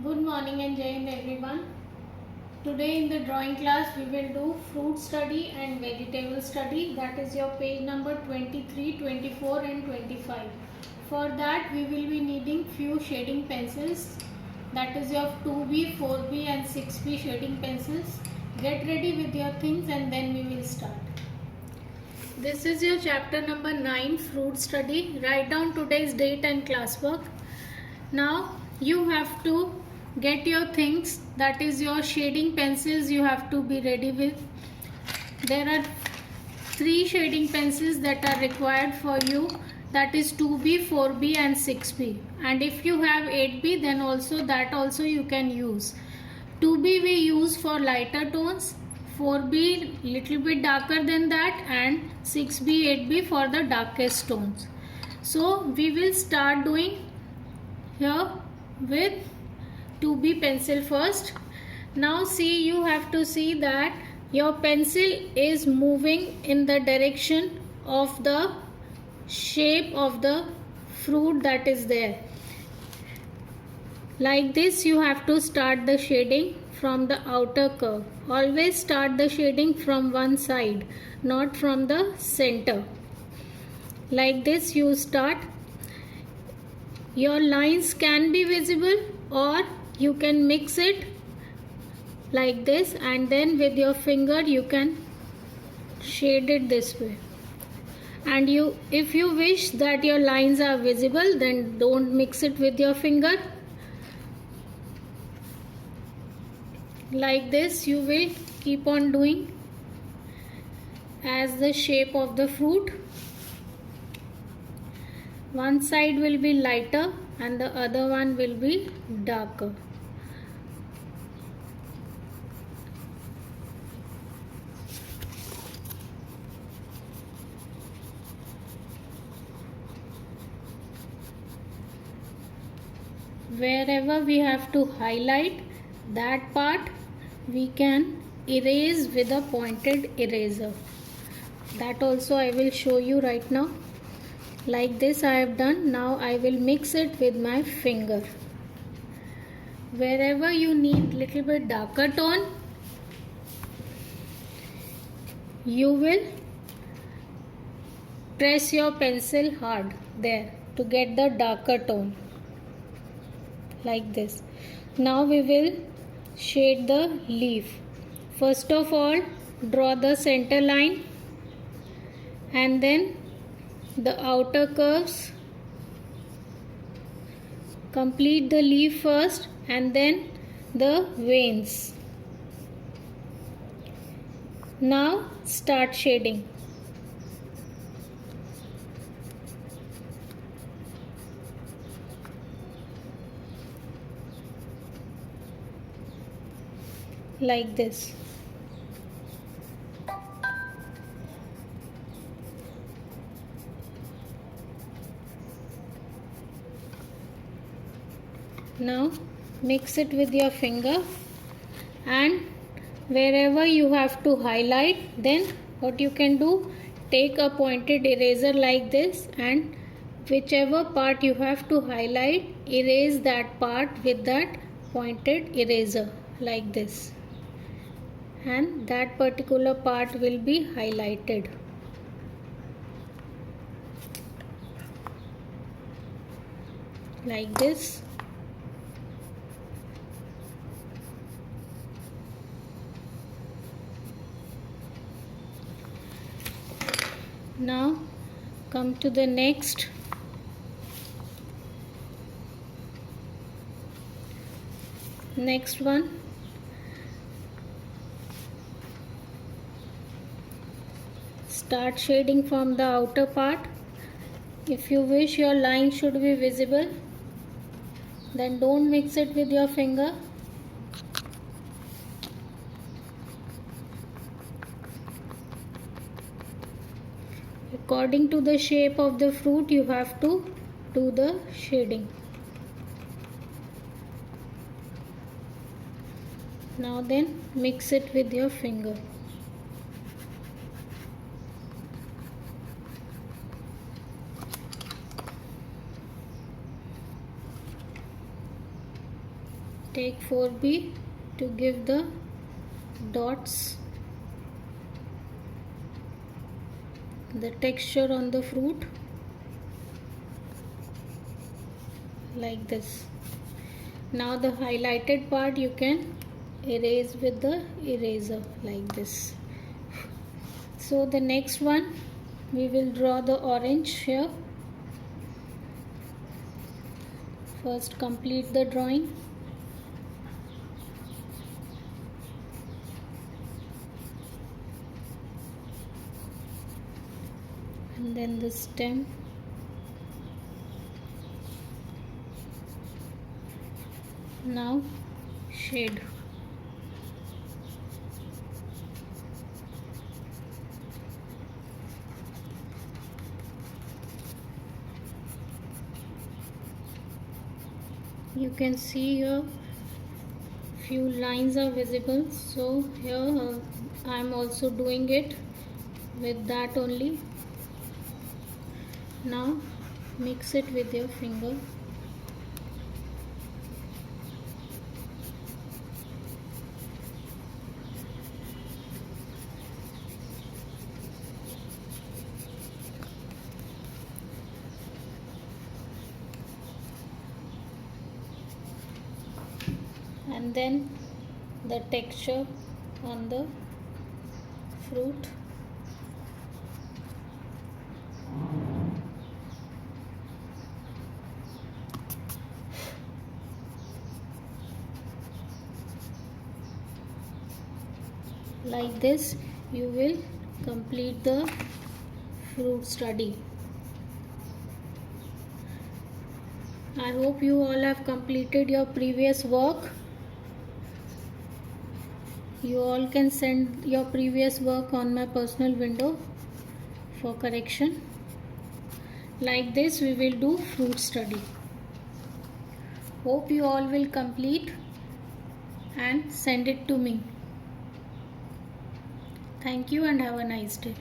Good morning and Jai Hind everyone. Today in the drawing class we will do fruit study and vegetable study. That is your page number 23, 24 and 25. For that we will be needing few shading pencils. That is your 2B, 4B and 6B shading pencils. Get ready with your things and then we will start. This is your chapter number 9 fruit study. Write down today's date and classwork. Now you have to get your things, that is your shading pencils you have to be ready with. There are 3 shading pencils that are required for you, that is 2B, 4B and 6B, and if you have 8B then also you can use. 2B we use for lighter tones, 4B little bit darker than that and 6B, 8B for the darkest tones. So we will start doing here with 2B pencil first. Now see, you have to see that your pencil is moving in the direction of the shape of the fruit that is there. Like this you have to start the shading from the outer curve. Always start the shading from one side, not from the center. Like this you start. Your lines can be visible or you can mix it like this, and then with your finger you can shade it this way. And if you wish that your lines are visible, then don't mix it with your finger. Like this you will keep on doing as the shape of the fruit. One side will be lighter and the other one will be darker. Wherever we have to highlight, that part we can erase with a pointed eraser. That also I will show you right now. Like this I have done. Now I will mix it with my finger. Wherever you need little bit darker tone, you will press your pencil hard there to get the darker tone. Like this. Now we will shade the leaf. First of all, draw the center line and then the outer curves. Complete the leaf first and then the veins. Now start shading. Like this. Now mix it with your finger, and wherever you have to highlight, then what you can do, take a pointed eraser like this, and whichever part you have to highlight, erase that part with that pointed eraser like this, and that particular part will be highlighted. Like this. Now come to the next one. Start shading from the outer part. If you wish your line should be visible, then don't mix it with your finger. According to the shape of the fruit, you have to do the shading. Now then mix it with your finger. Take 4B to give the dots, the texture on the fruit, like this. Now the highlighted part you can erase with the eraser like this. So the next one, we will draw the orange here. First complete the drawing. And then the stem. Now shade. You can see here few lines are visible, so here I am also doing it with that only. Now mix it with your finger. And then the texture on the fruit. Like this you will complete the fruit study. I hope you all have completed your previous work. You all can send your previous work on my personal window for correction. Like this we will do fruit study. Hope you all will complete and send it to me. Thank you and have a nice day.